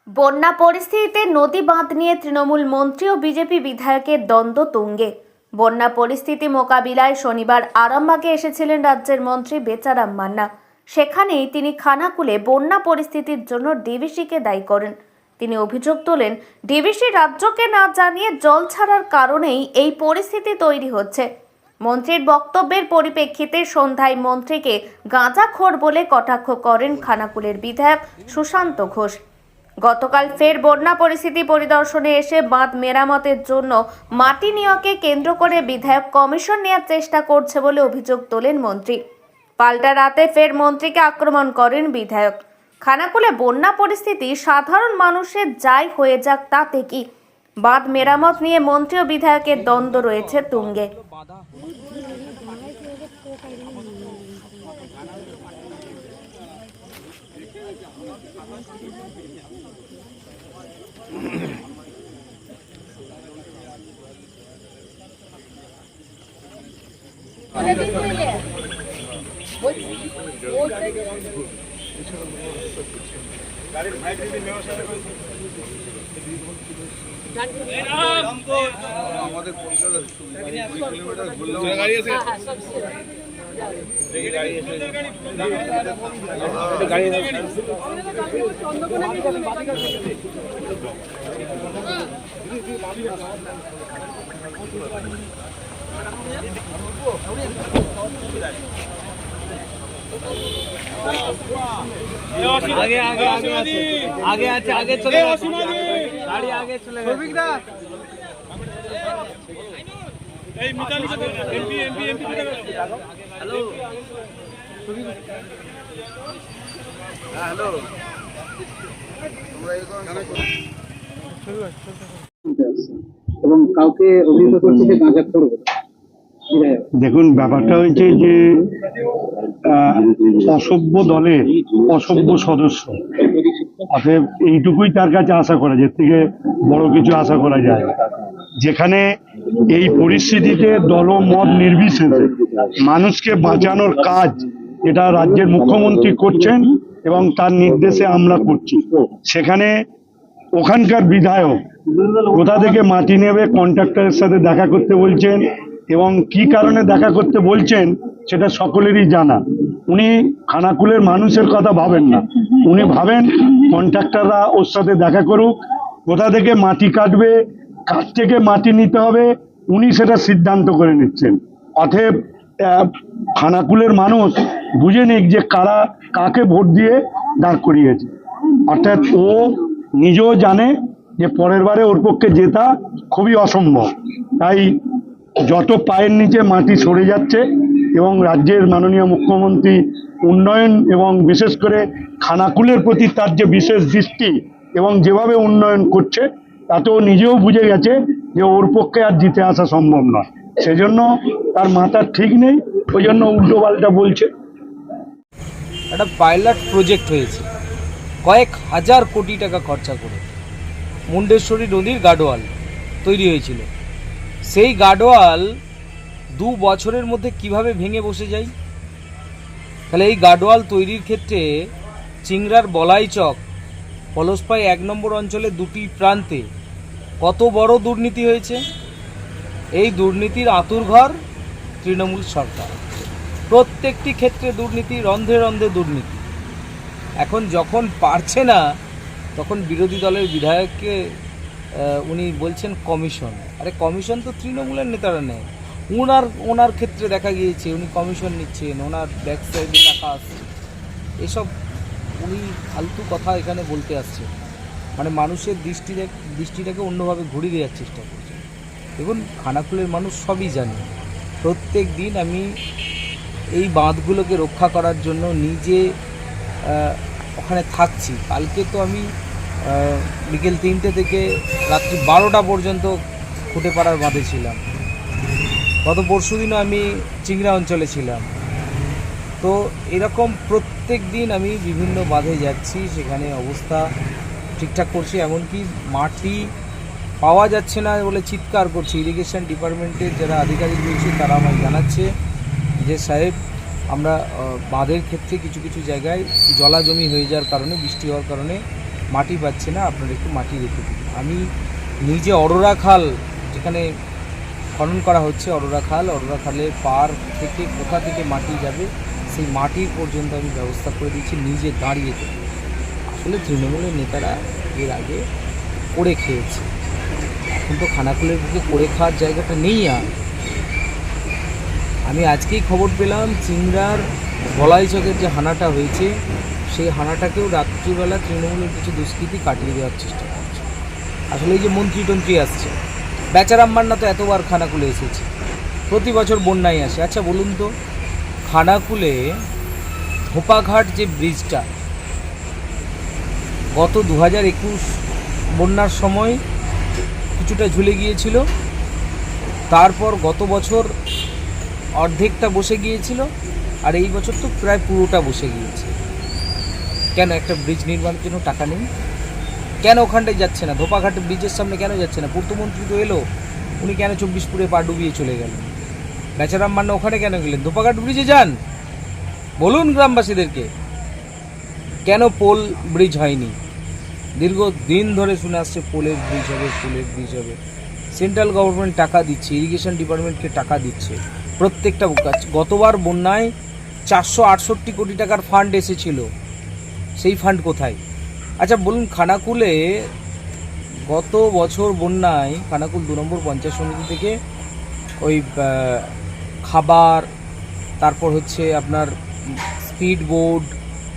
বন্যা পরিস্থিতিতে নদী বাঁধ নিয়ে তৃণমূল মন্ত্রী ও বিজেপি বিধায়কের দ্বন্দ্ব তুঙ্গে। বন্যা পরিস্থিতি মোকাবিলায় শনিবার আরামবাগে এসেছিলেন রাজ্যের মন্ত্রী বেচারাম মান্না। সেখানেই তিনি খানাকুলে বন্যা পরিস্থিতির জন্য ডিভিসিকে দায়ী করেন। তিনি অভিযোগ তোলেন, ডিভিসি রাজ্যকে না জানিয়ে জল ছাড়ার কারণেই এই পরিস্থিতি তৈরি হচ্ছে। মন্ত্রীর বক্তব্যের পরিপ্রেক্ষিতে সন্ধ্যায় মন্ত্রীকে গাঁজাখোর বলে কটাক্ষ করেন খানাকুলের বিধায়ক সুশান্ত ঘোষ। গতকাল ফের বন্যা পরিস্থিতি পরিদর্শনে এসে বাঁধ মেরামতের জন্য মাটি নিয়োগকে কেন্দ্র করে বিধায়ক কমিশন নেওয়ার চেষ্টা করছে বলে অভিযোগ তোলেন মন্ত্রী। পাল্টা রাতে ফের মন্ত্রীকে আক্রমণ করেন বিধায়ক। খানাকুলে বন্যা পরিস্থিতি সাধারণ মানুষের যাই হয়ে যাক তাতে কি, বাঁধ মেরামত নিয়ে মন্ত্রী ও বিধায়কের দ্বন্দ্ব রয়েছে তুঙ্গে। আমাদের কলকাতা 2 কিলোমিটার ঘুরলে গাড়ি আছে आगे आगे आगे आगे आगे आगे चले गाड़ी आगे चले हेलो हेलो এবং কাউকে অভিযোগ করছে যে গাঁজা করবে। দেখুন, ব্যাপারটা হয়েছে যে অসভ্য দলের অসভ্য সদস্য, অতএব এইটুকুই তার কাছে আশা করা যায়, থেকে বড় কিছু আশা করা যায়। যেখানে এই পরিস্থিতিতে দলমত নির্বিশেষে মানুষকে বাঁচানোর কাজ এটা রাজ্যের মুখ্যমন্ত্রী করছেন এবং তার নির্দেশে আমরা করছি, সেখানে ওখানকার বিধায়ক কোথা থেকে মাটি নেবে কন্ট্রাক্টরের সাথে দেখা করতে বলছেন এবং কি কারণে দেখা করতে বলছেন সেটা সকলেরই জানা। উনি খানাকুলের মানুষের কথা ভাবেন না, উনি ভাবেন কন্ট্রাক্টররা ওর সাথে দেখা করুক, কোথা থেকে মাটি কাটবে, কার থেকে মাটি নিতে হবে উনি সেটা সিদ্ধান্ত করে নিচ্ছেন। অতএব খানাকুলের মানুষ বুঝে নিক যে কারা কাকে ভোট দিয়ে দাঁড় করিয়েছে। অর্থাৎ ও নিজেও জানে যে পরের বারে ওর পক্ষে জেতা খুবই অসম্ভব। তাই যত পায়ের নিচে মাটি সরে যাচ্ছে এবং রাজ্যের মাননীয় মুখ্যমন্ত্রী উন্নয়ন এবং বিশেষ করে খানাকুলের প্রতি তার যে বিশেষ দৃষ্টি এবং যেভাবে উন্নয়ন করছে তাতেও নিজেও বুঝে গেছে যে ওর পক্ষে আর জিতে আসা সম্ভব নয়, সেজন্য তার মাথা ঠিক নেই, ওই জন্য উল্টো পাল্টা বলছে। একটা পাইলট প্রজেক্ট হয়েছে কয়েক হাজার কোটি টাকা খরচা করে, মুন্ডেশ্বরী নদীর গার্ডওয়াল তৈরি হয়েছিল। সেই গার্ডওয়াল 2 বছরের মধ্যে কিভাবে ভেঙে বসে যায়? তাহলে এই গার্ডওয়াল তৈরির ক্ষেত্রে চিংড়ার বলাইচক পলসপাই 1 নম্বর অঞ্চলে 2টি প্রান্তে কত বড় দুর্নীতি হয়েছে। এই দুর্নীতির আঁতুড়ঘর তৃণমূল সরকার, প্রত্যেকটি ক্ষেত্রে দুর্নীতি, রন্ধে রন্ধে দুর্নীতি। এখন যখন পারছে না তখন বিরোধী দলের বিধায়ককে উনি বলছেন কমিশন। আরে কমিশন তো তৃণমূলের নেতারা নেয়, ওনার ক্ষেত্রে দেখা গিয়েছে উনি কমিশন নিচ্ছেন, ওনার ব্যাক সাইডে টাকা আসছে। এসব উনি ফালতু কথা এখানে বলতে আসছে, মানে মানুষের দৃষ্টিটাকে অন্যভাবে ঘুরিয়ে দেওয়ার চেষ্টা করছে। দেখুন, খানাকুলের মানুষ সবই জানে, প্রত্যেক দিন আমি এই বাঁধগুলোকে রক্ষা করার জন্য নিজে ওখানে থাকছি। কালকে তো আমি বিকেল 3টে থেকে রাত্রি 12টা পর্যন্ত খুঁটেপাড়ার বাঁধে ছিলাম। গত পরশুদিনও আমি চিংড়া অঞ্চলে ছিলাম। তো এরকম প্রত্যেক দিন আমি বিভিন্ন বাঁধে যাচ্ছি, সেখানে অবস্থা ঠিকঠাক করছি। এমনকি মাটি পাওয়া যাচ্ছে না বলে চিৎকার করছি। ইরিগেশন ডিপার্টমেন্টের যারা আধিকারিক রয়েছে তারা আমায় জানাচ্ছে যে সাহেব, আমরা বাঁধের ক্ষেত্রে কিছু কিছু জায়গায় জলাজমি হয়ে যাওয়ার কারণে, বৃষ্টি হওয়ার কারণে মাটি পাচ্ছে না, আপনারা একটু মাটি রেখে দিন। আমি নিজে অরোরা খাল যেখানে খনন করা হচ্ছে, অরোরা খালের পার থেকে কোথা থেকে মাটি যাবে সেই মাটির পর্যন্ত আমি ব্যবস্থা করে দিচ্ছি নিজে দাঁড়িয়ে থেকে। আসলে তৃণমূলের নেতারা এর আগে করে খেয়েছে, এখন তো খানাকুলের বুকে করে খাওয়ার জায়গাটা নেই আর। আমি আজকেই খবর পেলাম চিংড়ার বলাইচকের যে হানাটা হয়েছে সেই হানাটাকেও রাত্রিবেলা তৃণমূলের কিছু দুষ্কৃতী কাটিয়ে দেওয়ার চেষ্টা করছে। আসলে এই যে মন্ত্রী আসছে, বেচারাম মান্না তো এতবার খানাকুলে এসেছে, প্রতি বছর বন্যায় আসে। আচ্ছা বলুন তো, খানাকুলে ধোপাঘাট যে ব্রিজটা গত 2021 বন্যার সময় কিছুটা ঝুলে গিয়েছিল, তারপর গত বছর অর্ধেকটা বসে গিয়েছিল, আর এই বছর তো প্রায় পুরোটা বসে গিয়েছে। কেন একটা ব্রিজ নির্মাণের জন্য টাকা নেই? কেন ওখানটায় যাচ্ছে না? ধোপাঘাট ব্রিজের সামনে কেন যাচ্ছে না? পূর্তমন্ত্রী তো এলো, উনি কেন 24পুরে পা ডুবিয়ে চলে গেলেন? বেচারাম মান্না ওখানে কেন গেলেন? ধোপাঘাট ব্রিজে যান, বলুন গ্রামবাসীদেরকে কেন পোল ব্রিজ হয়নি। দীর্ঘদিন ধরে শুনে আসছে পোলের ব্রিজ হবে। সেন্ট্রাল গভর্নমেন্ট টাকা দিচ্ছে, ইরিগেশন ডিপার্টমেন্টকে টাকা দিচ্ছে প্রত্যেকটা কাজ। গতবার বন্যায় 468 কোটি টাকার ফান্ড এসেছিল, সেই ফান্ড কোথায়? আচ্ছা বলুন, খানাকুলে গত বছর বন্যায় খানাকুল 2 নম্বর পঞ্চায়েত সমিতি থেকে ওই খাবার, তারপর হচ্ছে আপনার স্পিড বোর্ড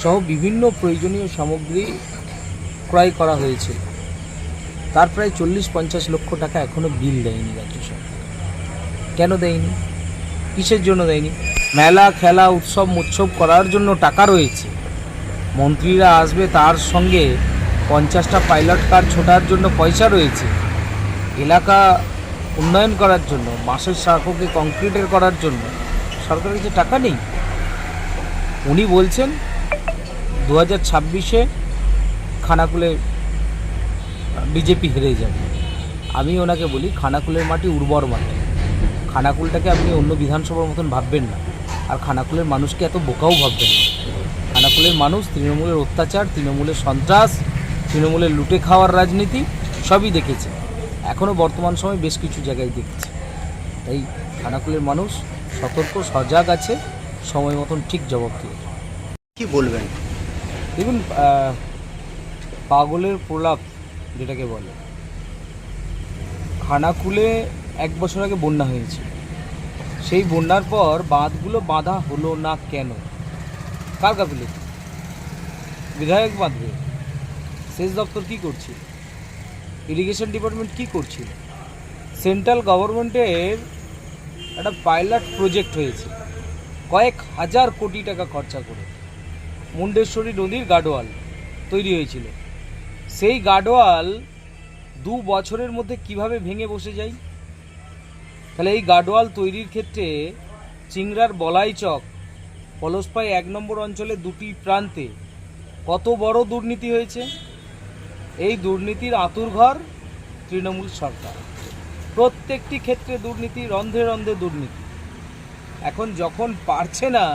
সহ বিভিন্ন প্রয়োজনীয় সামগ্রী ক্রয় করা হয়েছিল। তার প্রায় 40-50 লক্ষ টাকা এখনও বিল দেয়নি রাজ্য সরকার। কেন দেয়নি? কিসের জন্য দেয়নি? মেলা খেলা উৎসব করার জন্য টাকা রয়েছে, মন্ত্রীরা আসবে তার সঙ্গে 50টা পাইলট কার ছোটার জন্য পয়সা রয়েছে, এলাকা উন্নয়ন করার জন্য, বাঁশের সাঁকোকে কংক্রিটের করার জন্য সরকারের যে টাকা নেই। উনি বলছেন 2026-এ খানাকুলে বিজেপি হেরে যাবে। আমি ওনাকে বলি, খানাকুলের মাটি উর্বর মাটি, খানাকুলটাকে আপনি অন্য বিধানসভার মতন ভাববেন না, আর খানাকুলের মানুষকে এত বোকাও ভাববেন না। খানাকুলের মানুষ তৃণমূলের অত্যাচার, তৃণমূলের সন্ত্রাস, তৃণমূলের লুটে খাওয়ার রাজনীতি সবই দেখেছে, এখনও বর্তমান সময় বেশ কিছু জায়গায় দেখছে। তাই খানাকুলের মানুষ সতর্ক সজাগ আছে, সময় মতন ঠিক জবাব দিয়ে। কি বলবেন? দেখুন, পাগলের প্রলাপ যেটাকে বলে, খানাকুলে 1 বছর আগে বন্যা হয়েছে, সেই বন্যার পর বাঁধগুলো বাঁধা হলো না কেন? কার গাফিলতি? বিধায়ক বাঁধবে, সেচ দপ্তর কী করছিল, ইরিগেশন ডিপার্টমেন্ট কী করছিল? সেন্ট্রাল গভর্নমেন্টের একটা পাইলট প্রজেক্ট হয়েছে, কয়েক হাজার কোটি টাকা খরচা করে মুন্ডেশ্বরী নদীর গার্ডওয়াল তৈরি হয়েছিল। সেই গার্ডওয়াল 2 বছরের মধ্যে কিভাবে ভেঙে বসে যায়? তাহলে এই গার্ডওয়াল তৈরির ক্ষেত্রে চিংড়ার বলাইচক, পলসপাই 1 নম্বর অঞ্চলে 2টি প্রান্তে কত বড় দুর্নীতি হয়েছে। এই দুর্নীতির আঁতুড়ঘর তৃণমূল সরকার, প্রত্যেকটি ক্ষেত্রে দুর্নীতি, রন্ধে রন্ধে দুর্নীতি। এখন যখন পারছে না,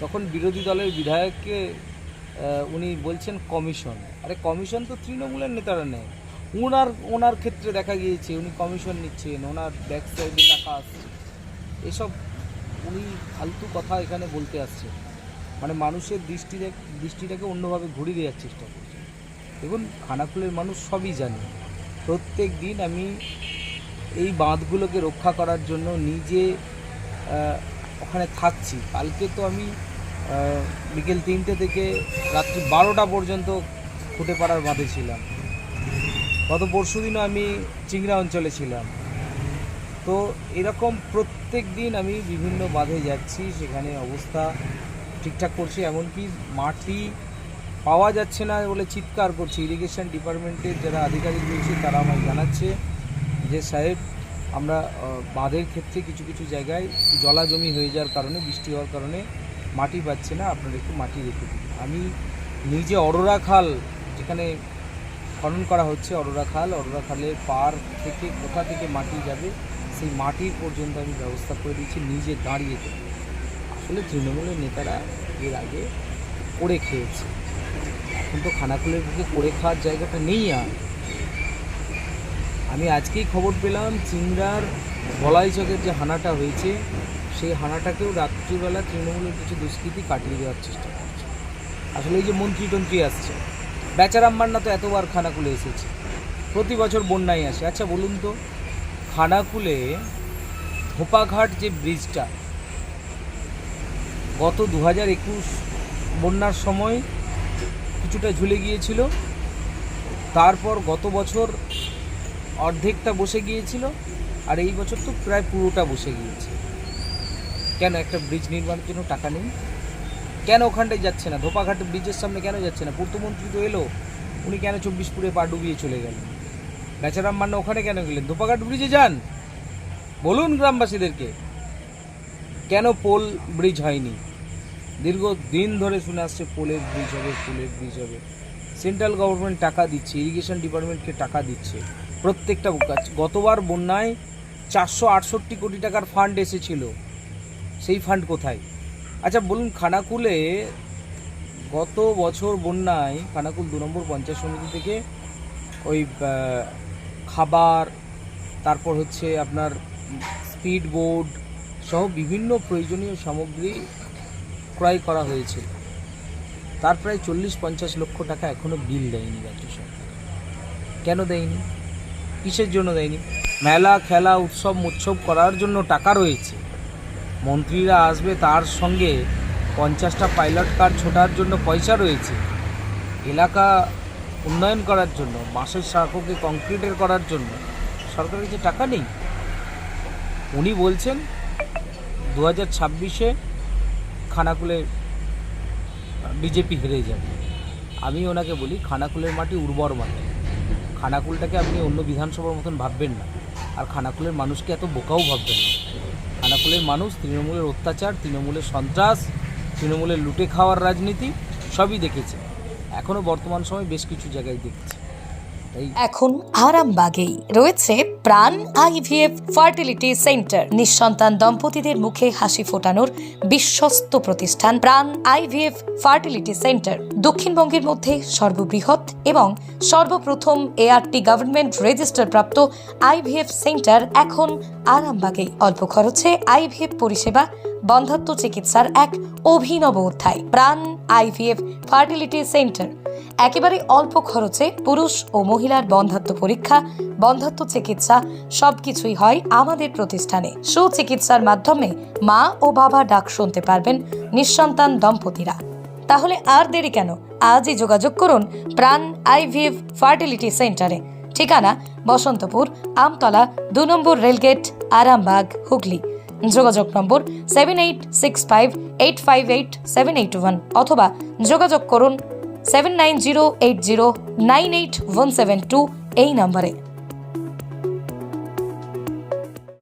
তখন বিরোধী দলের বিধায়ককে উনি বলছেন কমিশন। আরে কমিশন তো তৃণমূলের নেতারা নেয়, ওনার ক্ষেত্রে দেখা গিয়েছে উনি কমিশন নিচ্ছেন, ওনার ব্যাক সাইডে টাকা আসছে, এসব উনি ফালতু কথা এখানে বলতে আসছে, মানে মানুষের দৃষ্টিটাকে অন্যভাবে ঘুরিয়ে দেওয়ার চেষ্টা করছে। দেখুন, খানাকুলের মানুষ সবই জানে, প্রত্যেক দিন আমি এই বাঁধগুলোকে রক্ষা করার জন্য নিজে ওখানে থাকছি। কালকে তো আমি বিকেল 3টে থেকে রাত্রি 12টা পর্যন্ত খুঁটেপাড়ার বাঁধে ছিলাম, গত পরশুদিনও আমি চিংড়া অঞ্চলে ছিলাম। তো এরকম প্রত্যেক দিন আমি বিভিন্ন বাঁধে যাচ্ছি, সেখানে অবস্থা ঠিকঠাক করছি। এমনকি মাটি পাওয়া যাচ্ছে না বলে চিৎকার করছি। ইরিগেশন ডিপার্টমেন্টের যারা আধিকারিক রয়েছে তারা আমায় জানাচ্ছে যে সাহেব, আমরা বাঁধের ক্ষেত্রে কিছু কিছু জায়গায় জলাজমি হয়ে যাওয়ার কারণে, বৃষ্টি হওয়ার কারণে মাটি পাচ্ছে না, আপনারা একটু মাটি রেখে দিন। আমি নিজে অরোরা খাল যেখানে খনন করা হচ্ছে, অরোরা খালের পার থেকে কোথা থেকে মাটি যাবে সেই মাটির পর্যন্ত আমি ব্যবস্থা করে দিচ্ছি নিজে দাঁড়িয়ে থেকে। আসলে তৃণমূলের নেতারা এর আগে করে খেয়েছে, এখন তো খানাকুলের বুকে করে খাওয়ার জায়গাটা নেই আর। আমি আজকেই খবর পেলাম চিংড়ার বলাই চকের যে হানাটা হয়েছে সেই হানাটাকেও রাত্রিবেলা তৃণমূলের কিছু দুষ্কৃতী কাটিয়ে দেওয়ার চেষ্টা করছে। আসলে এই যে মন্ত্রী আসছে, বেচারাম মান্না তো এতবার খানাকুলে এসেছে, প্রতি বছর বন্যায় আসে। আচ্ছা বলুন তো, খানাকুলে ধোপাঘাট যে ব্রিজটা গত 2021 বন্যার সময় কিছুটা ঝুলে গিয়েছিল, তারপর গত বছর অর্ধেকটা বসে গিয়েছিল, আর এই বছর তো প্রায় পুরোটা বসে গিয়েছে। কেন একটা ব্রিজ নির্মাণের জন্য টাকা নেই? কেন ওখানটায় যাচ্ছে না? ধোপাঘাট ব্রিজের সামনে কেন যাচ্ছে না? পূর্তমন্ত্রী তো এলো, উনি কেন 24পুরে পা ডুবিয়ে চলে গেলেন? বেচারাম মান্না ওখানে কেন গেলেন? ধোপাঘাট ব্রিজে যান, বলুন গ্রামবাসীদেরকে কেন পোল ব্রিজ হয়নি। দীর্ঘদিন ধরে শুনে আসছে পোলের ব্রিজ হবে, পোলের ব্রিজ হবে। সেন্ট্রাল গভর্নমেন্ট টাকা দিচ্ছে, ইরিগেশন ডিপার্টমেন্টকে টাকা দিচ্ছে প্রত্যেকটা কাজ। গতবার বন্যায় 468 কোটি টাকার ফান্ড এসেছিল, সেই ফান্ড কোথায়? আচ্ছা বলুন, খানাকুলে গত বছর বন্যায় খানাকুল 2 নম্বর পঞ্চায়েত সমিতি থেকে ওই খাবার, তারপর হচ্ছে আপনার স্পিড বোর্ড সহ বিভিন্ন প্রয়োজনীয় সামগ্রী ক্রয় করা হয়েছিল। তার প্রায় 40-50 লক্ষ টাকা এখনও বিল দেয়নি রাজ্য সরকার। কেন দেয়নি? কিসের জন্য দেয়নি? মেলা খেলা উৎসব করার জন্য টাকা রয়েছে, মন্ত্রীরা আসবে তার সঙ্গে 50টা পাইলট কার ছোটার জন্য পয়সা রয়েছে, এলাকা উন্নয়ন করার জন্য, বাঁশের সাঁকোকে কংক্রিটের করার জন্য সরকারের যে টাকা নেই। উনি বলছেন 2026-এ খানাকুলে বিজেপি হেরে যাবে। আমি ওনাকে বলি, খানাকুলের মাটি উর্বর মাটি, খানাকুলটাকে আপনি অন্য বিধানসভার মতন ভাববেন না, আর খানাকুলের মানুষকে এত বোকাও ভাববেন না। খানাকুলের মানুষ তৃণমূলের অত্যাচার, তৃণমূলের সন্ত্রাস, তৃণমূলের লুটে খাওয়ার রাজনীতি সবই দেখেছে, এখনও বর্তমান সময় বেশ কিছু জায়গায় দেখছে। এখন আরামবাগেই রয়েছে প্রাণ আইভিএফ ফার্টিলিটি সেন্টার। নিঃসন্তান দম্পতিদের মুখে হাসি ফোটানোর বিশ্বস্ত প্রতিষ্ঠান প্রাণ আইভিএফ ফার্টিলিটি সেন্টার দক্ষিণবঙ্গের মধ্যে সর্ববৃহৎ এবং সর্বপ্রথম ART গভর্নমেন্ট রেজিস্টার প্রাপ্ত আইভিএফ সেন্টার এখন আরামবাগেই। অল্প খরচে আইভিএফ পরিষেবা, বন্ধাত্ব চিকিৎসার এক অভিনব অধ্যায়। প্রাণ আইভিএফ ফার্টিলিটি সেন্টার একেবারে অল্প খরচে পুরুষ ও মহিলার বন্ধাত্ব পরীক্ষা, বন্ধাত্ব চিকিৎসা সবকিছুই হয় আমাদের প্রতিষ্ঠানে। সুচিকিৎসার মাধ্যমে মা ও বাবা ডাক শুনতে পারবেন নিঃসন্তান দম্পতিরা। তাহলে আর দেরি কেন? আজই যোগাযোগ করুন প্রাণ আইভিএফ ফার্টিলিটি সেন্টারে। ঠিকানা বসন্তপুর, আমতলা, 2 নম্বর রেলগেট, আরামবাগ, হুগলি। যোগাযোগ নম্বর 7865858781 অথবা যোগাযোগ করুন 7908098172 এই নম্বরে।